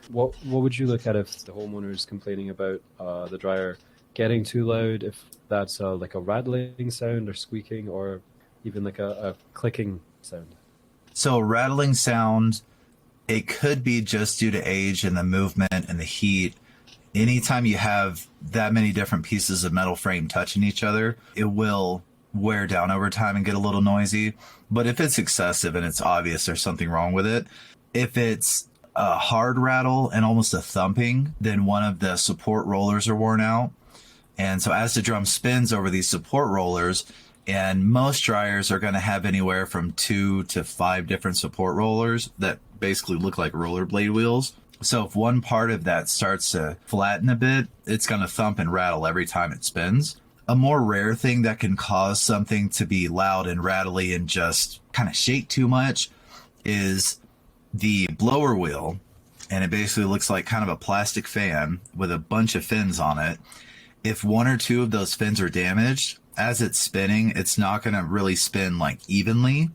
What would you look at if the homeowner is complaining about the dryer getting too loud? If that's like a rattling sound or squeaking, or even like a clicking sound? So rattling sound, it could be just due to age and the movement and the heat. Anytime you have that many different pieces of metal frame touching each other, it will wear down over time and get a little noisy. But if it's excessive and it's obvious there's something wrong with it, if it's a hard rattle and almost a thumping, then one of the support rollers are worn out. And so as the drum spins over these support rollers, and most dryers are going to have anywhere from 2 to 5 different support rollers that basically look like rollerblade wheels. So if one part of that starts to flatten a bit, it's going to thump and rattle every time it spins. A more rare thing that can cause something to be loud and rattly and just kind of shake too much is the blower wheel. And it basically looks like kind of a plastic fan with a bunch of fins on it. If one or two of those fins are damaged, as it's spinning, it's not going to really spin like evenly.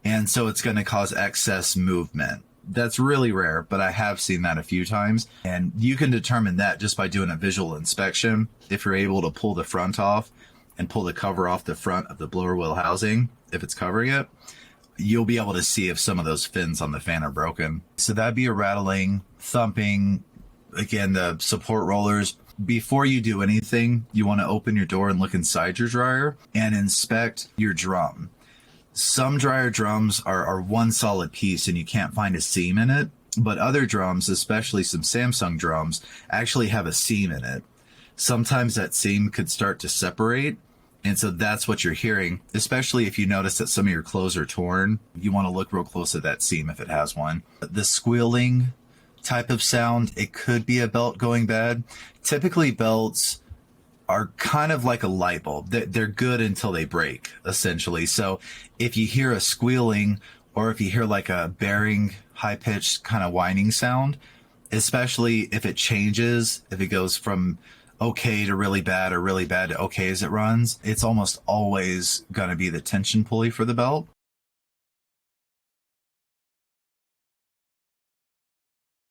And so it's going to cause excess movement. That's really rare, but I have seen that a few times. And you can determine that just by doing a visual inspection. If you're able to pull the front off and pull the cover off the front of the blower wheel housing, if it's covering it, you'll be able to see if some of those fins on the fan are broken. So that'd be a rattling, thumping. Again, the support rollers. Before you do anything, you want to open your door and look inside your dryer and inspect your drum. Some dryer drums are one solid piece and you can't find a seam in it, but other drums, especially some Samsung drums, actually have a seam in it. Sometimes that seam could start to separate, and so that's what you're hearing, especially if you notice that some of your clothes are torn. You want to look real close at that seam if it has one. The squealing type of sound, it could be a belt going bad. Typically, belts are kind of like a light bulb. They're good until they break, essentially. So if you hear a squealing or if you hear like a bearing, high-pitched kind of whining sound, especially if it changes, if it goes from okay to really bad or really bad to okay as it runs, it's almost always going to be the tension pulley for the belt.